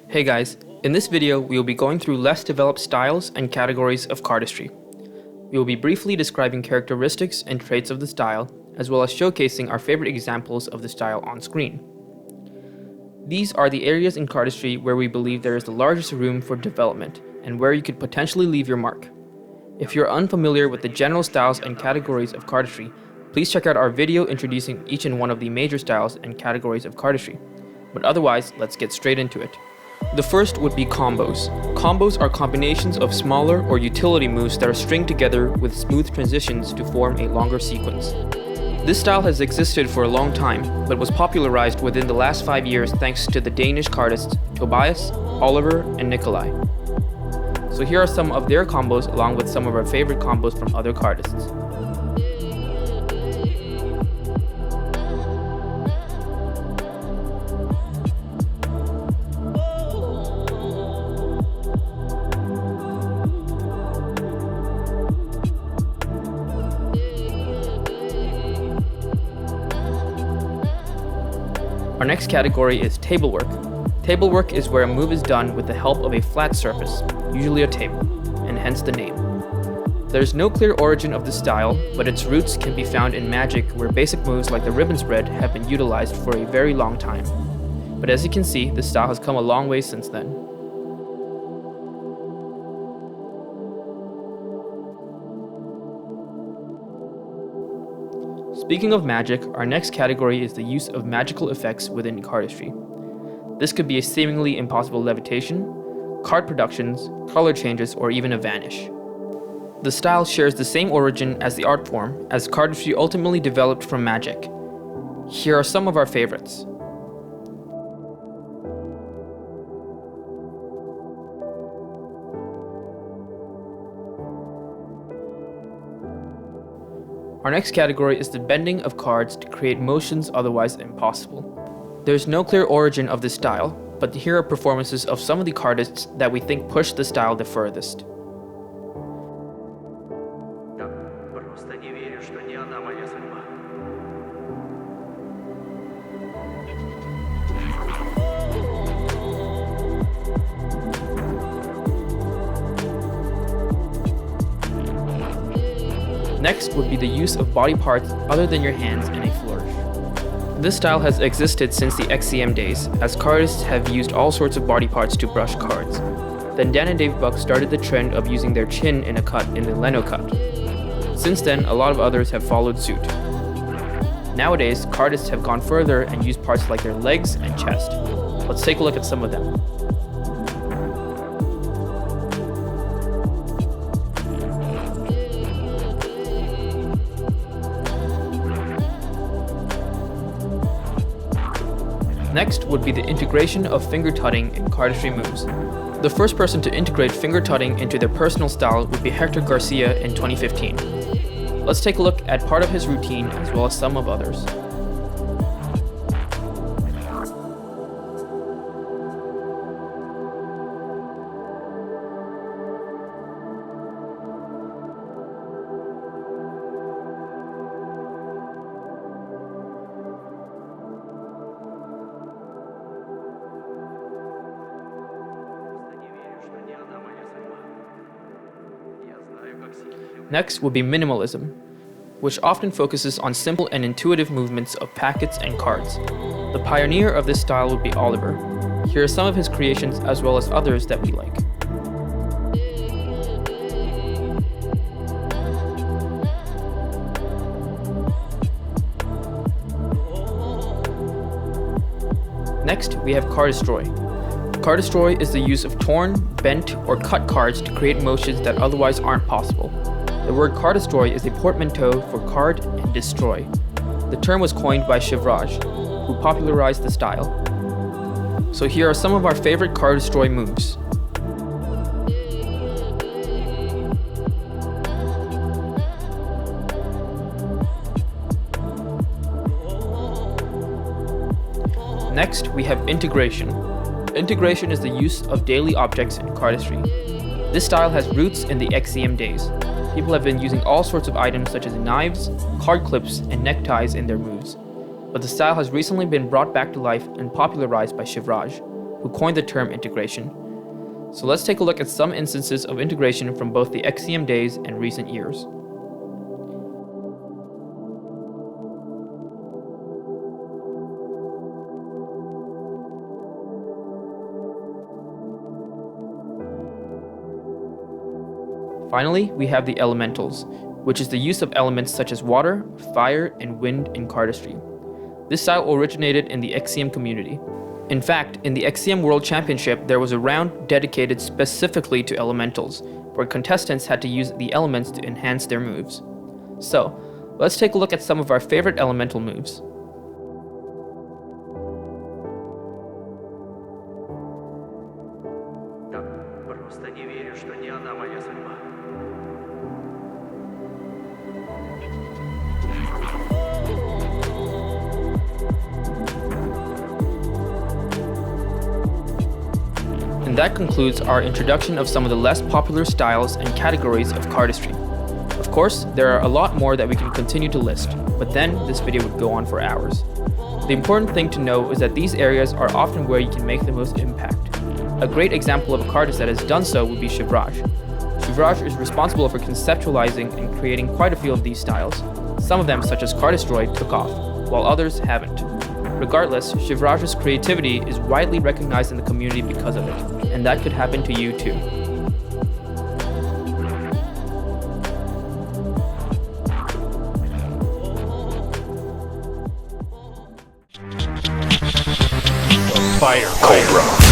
Hey guys, in this video we will be going through less developed styles and categories of cardistry. We will be briefly describing characteristics and traits of the style, as well as showcasing our favorite examples of the style on screen. These are the areas in cardistry where we believe there is the largest room for development, and where you could potentially leave your mark. If you're unfamiliar with the general styles and categories of cardistry, please check out our video introducing each and one of the major styles and categories of cardistry. But otherwise, let's get straight into it. The first would be combos. Combos are combinations of smaller or utility moves that are stringed together with smooth transitions to form a longer sequence. This style has existed for a long time, but was popularized within the last 5 years thanks to the Danish cardists Tobias, Oliver, and Nikolai. So here are some of their combos along with some of our favorite combos from other cardists. Our next category is table work. Table work is where a move is done with the help of a flat surface, usually a table, and hence the name. There is no clear origin of the style, but its roots can be found in Magic, where basic moves like the ribbon spread have been utilized for a very long time. But as you can see, the style has come a long way since then. Speaking of magic, our next category is the use of magical effects within cardistry. This could be a seemingly impossible levitation, card productions, color changes, or even a vanish. The style shares the same origin as the art form, as cardistry ultimately developed from magic. Here are some of our favorites. Our next category is the bending of cards to create motions otherwise impossible. There's no clear origin of this style, but here are performances of some of the cardists that we think push the style the furthest. Next would be the use of body parts other than your hands in a flourish. This style has existed since the XCM days, as cardists have used all sorts of body parts to brush cards. Then Dan and Dave Buck started the trend of using their chin in a cut in the Leno cut. Since then, a lot of others have followed suit. Nowadays, cardists have gone further and used parts like their legs and chest. Let's take a look at some of them. Next would be the integration of finger tutting in cardistry moves. The first person to integrate finger tutting into their personal style would be Hector Garcia in 2015. Let's take a look at part of his routine as well as some of others. Next would be minimalism, which often focuses on simple and intuitive movements of packets and cards. The pioneer of this style would be Oliver. Here are some of his creations as well as others that we like. Next, we have card destroy. Card destroy is the use of torn, bent, or cut cards to create motions that otherwise aren't possible. The word card destroy is a portmanteau for card and destroy. The term was coined by Shivraj, who popularized the style. So here are some of our favorite card destroy moves. Next, we have integration. Integration is the use of daily objects in cardistry. This style has roots in the XCM days. People have been using all sorts of items such as knives, card clips, and neckties in their moves. But the style has recently been brought back to life and popularized by Shivraj, who coined the term integration. So let's take a look at some instances of integration from both the XCM days and recent years. Finally, we have the elementals, which is the use of elements such as water, fire, and wind in cardistry. This style originated in the XCM community. In fact, in the XCM World Championship, there was a round dedicated specifically to elementals, where contestants had to use the elements to enhance their moves. So, let's take a look at some of our favorite elemental moves. And that concludes our introduction of some of the less popular styles and categories of cardistry. Of course, there are a lot more that we can continue to list, but then this video would go on for hours. The important thing to know is that these areas are often where you can make the most impact. A great example of a cardist that has done so would be Shivraj. Shivraj is responsible for conceptualizing and creating quite a few of these styles. Some of them, such as Cardestroy, took off, while others haven't. Regardless, Shivraj's creativity is widely recognized in the community because of it, and that could happen to you too. Fire Cobra.